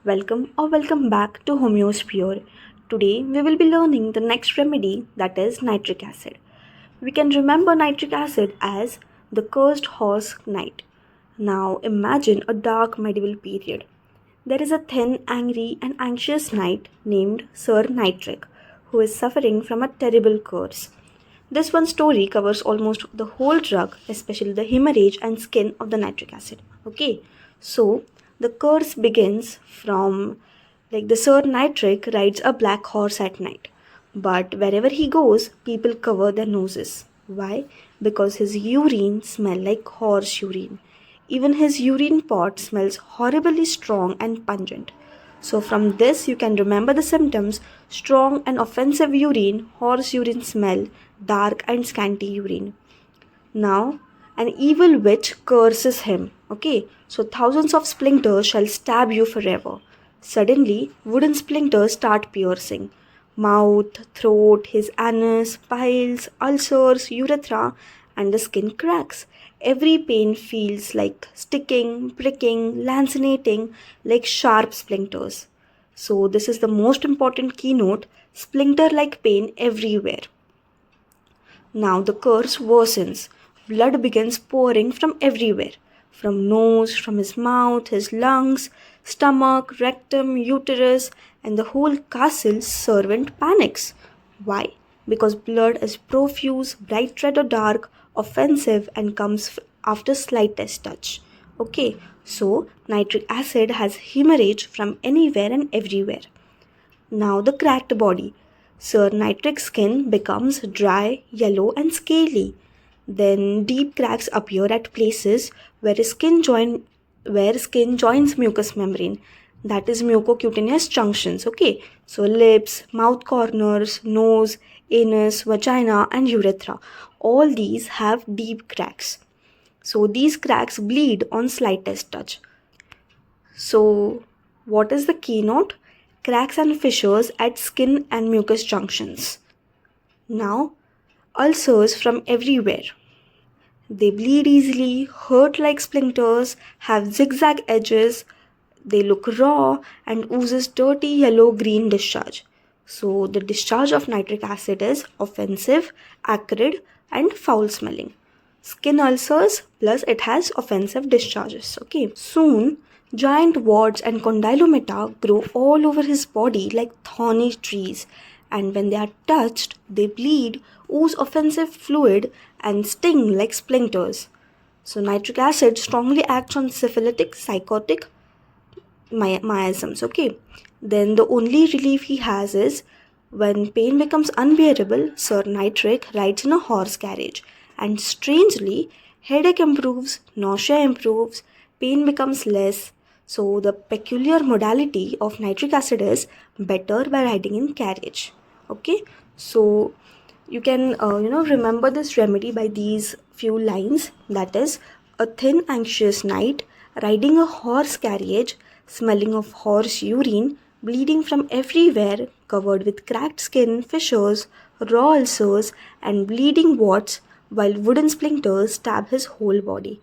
welcome back to Homeopathy. Today we will be learning the next remedy, that is nitric acid. We can remember nitric acid as the cursed horse knight. Now imagine a dark medieval period. There is a thin, angry and anxious knight named Sir Nitric who is suffering from a terrible curse. This one story covers almost the whole drug, especially the hemorrhage and skin of the nitric acid. Okay, so the curse begins from the Sir Nitric rides a black horse at night. But wherever he goes, people cover their noses. Why? Because his urine smells like horse urine. Even his urine pot smells horribly strong and pungent. So from this you can remember the symptoms: strong and offensive urine, horse urine smell, dark and scanty urine. Now an evil witch curses him. Okay, so thousands of splinters shall stab you forever. Suddenly wooden splinters start piercing mouth, throat, his anus, piles, ulcers, urethra, and the skin cracks. Every pain feels like sticking, pricking, lancinating, like sharp splinters. So, this is the most important keynote: splinter like pain everywhere. Now the curse worsens. Blood begins pouring from everywhere: from nose, from his mouth, his lungs, stomach, rectum, uterus, and the whole castle's servant panics. Why? Because blood is profuse, bright red or dark, offensive, and comes after slightest touch. Okay, so nitric acid has hemorrhage from anywhere and everywhere. Now the cracked body. Sir Nitric's skin becomes dry, yellow, and scaly. Then deep cracks appear at places where skin joins mucous membrane, that is mucocutaneous junctions. Okay, so lips, mouth corners, nose, anus, vagina, and urethra. All these have deep cracks. So these cracks bleed on slightest touch. So what is the keynote? Cracks and fissures at skin and mucous junctions. Now, ulcers from everywhere. They bleed easily, hurt like splinters, have zigzag edges, they look raw, and oozes dirty yellow-green discharge. So the discharge of nitric acid is offensive, acrid, and foul-smelling. Skin ulcers plus it has offensive discharges. Okay. Soon, giant warts and condylomata grow all over his body like thorny trees, and when they are touched, they bleed, ooze offensive fluid, and sting like splinters. So nitric acid strongly acts on syphilitic, psychotic miasms. Okay. Then the only relief he has is when pain becomes unbearable, Sir Nitric rides in a horse carriage, and strangely, headache improves, nausea improves, pain becomes less. So the peculiar modality of nitric acid is better by riding in carriage. Okay, so you can remember this remedy by these few lines, that is, a thin anxious knight riding a horse carriage, smelling of horse urine, bleeding from everywhere, covered with cracked skin, fissures, raw ulcers, and bleeding warts, while wooden splinters stab his whole body.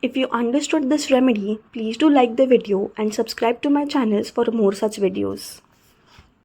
If you understood this remedy, please do like the video and subscribe to my channels for more such videos.